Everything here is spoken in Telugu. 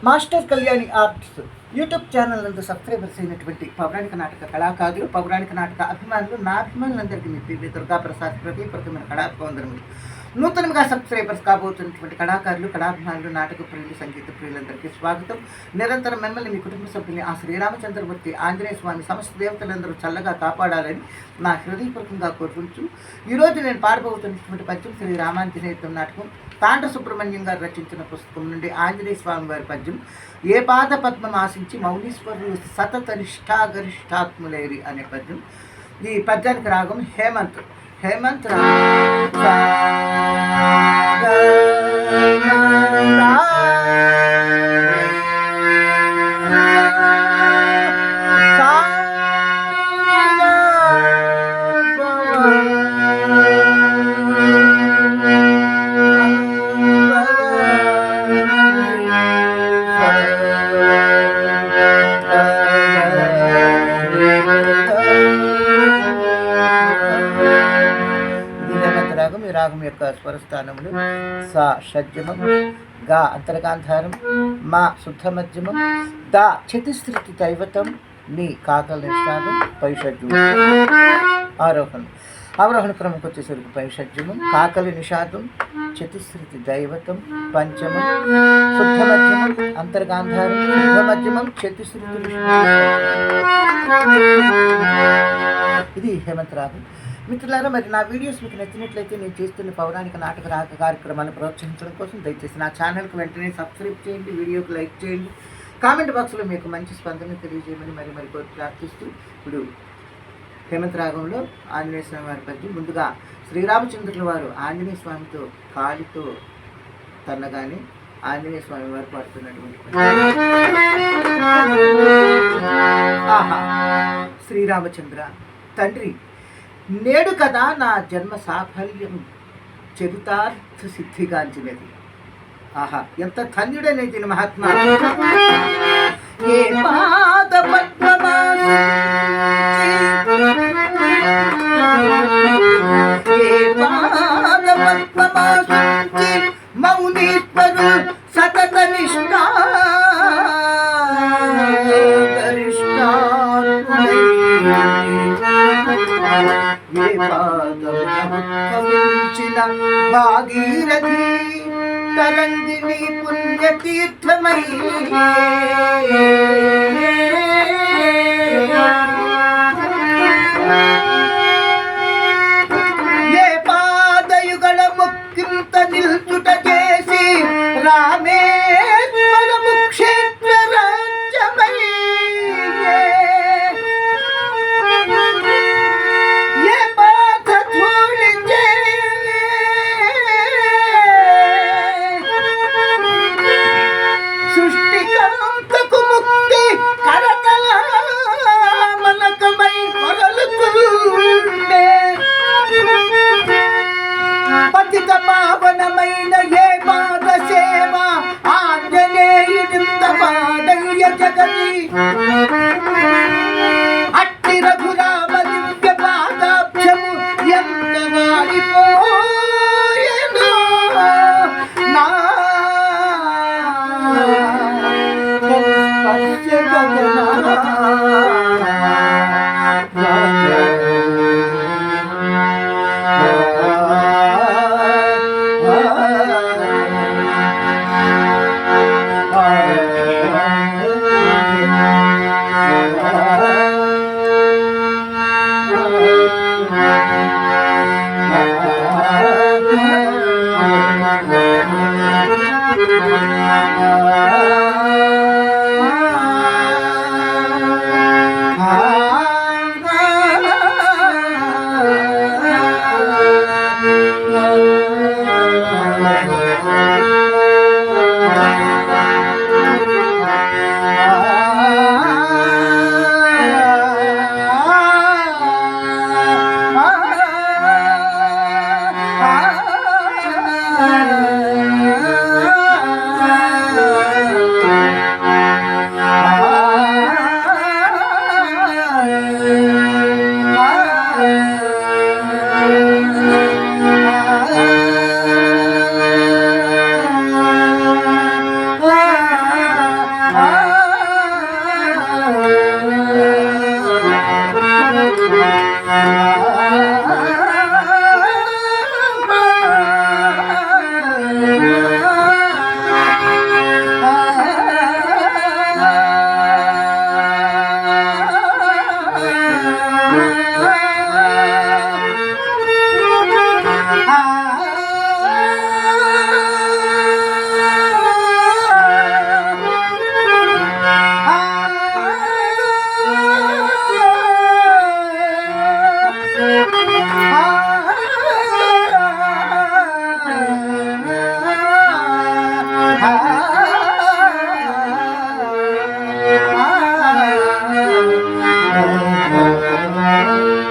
Master Kalyani arts YouTube channel నందు సబ్స్క్రైబర్స్ అయినటువంటి పౌరాణిక నాటక కళాకారులు, పౌరాణిక నాటక అభిమానులు, నా అభిమానులందరికీ మీ పివి దుర్గాప్రసాద్ ప్రతిపూర్వకమైన కళాభివందనములు. నూతనంగా సబ్స్క్రైబర్స్ కాబోతున్నటువంటి కళాకారులు, కళాభిమానులు, నాటక ప్రియులు, సంగీత ప్రియులందరికీ స్వాగతం. నిరంతరం మిమ్మల్ని, మీ కుటుంబ సభ్యుల్ని ఆ శ్రీరామచంద్రమూర్తి ఆంజనేయ స్వామి సమస్త దేవతలందరూ చల్లగా కాపాడాలని నా హృదయపూర్వకంగా కోరుకుంటూ ఈరోజు నేను పాడబోతున్నటువంటి పద్యం శ్రీ రామాంజనేయుతం నాటకం తాండ్ర సుబ్రహ్మణ్యం గారు రచించిన పుస్తకం నుండి ఆంజనేయ స్వామి వారి పద్యం ఏ పాద పద్మం ఆశించి మౌనీశ్వరులు సతత నిష్ఠాగరిష్టాత్ములేరి అనే పద్యం. ఈ పద్యానికి రాగం హేమంత్. హేమంత్ ఈ రాగం యొక్క స్వరస్థానములు సా షడ్జమం, గా అంతర్గాంధారం, మా శుద్ధ మధ్యమం, దా చతుశ్రుతి దైవతం, నీ కాకల నిష్ఠానం, పైషడ్జం. ఆరోహణం. అవరోహణ క్రమంకి వచ్చేసరికి పైషడ్జమం, కాకలి నిషాదం, చతుశ్రుతి దైవతం, పంచమం, శుద్ధ మధ్యమం, అంతర్గాంధారం, శుద్ధ మధ్యమం, చతుశ్రుతి. ఇది హేమంత్ రాగం. మిత్రులారా, మరి నా వీడియోస్ మీకు నచ్చినట్లయితే నేను చేస్తున్న పౌరాణిక నాటక రాగ కార్యక్రమాన్ని ప్రోత్సహించడం కోసం దయచేసి నా ఛానల్కి వెంటనే సబ్స్క్రైబ్ చేయండి, వీడియోకి లైక్ చేయండి, కామెంట్ బాక్స్లో మీకు మంచి స్పందన తెలియజేయమని మరి ప్రార్థిస్తూ ఇప్పుడు హేమంత్ రాగంలో ఆంజనేయ స్వామి వారి పద్యం. ముందుగా శ్రీరామచంద్రుల వారు ఆంజనేయ స్వామితో కాలితో తన్నగానే ఆంజనేయ స్వామి వారు పాడుతున్నటువంటి ఆహా. శ్రీరామచంద్ర తండ్రి, నేడు కదా నా జన్మ సాఫల్యం చరితార్థ సిద్ధిగాంచినది. ఆహా, ఎంత ధన్యుడనేది మహాత్మా. ఏ పాద మౌనీశ్వరు సతత నిష్ఠా భాగీరథి తరంగిణి పుణ్యతీర్థమై ఏ పాదయుగల ముక్కింత నిల్చుట చేసి రామేశ్వరము క్షేత్ర రాజ్యమై పావనమైన ఏ పాద సేవ ఆంజనేయుడింత పాడయ్య జగతి అట్టి రఘురామ దివ్య పాదాభ్యము ఎంత వాడిపోయేను నా స్పర్శ గగనా. నారాయణ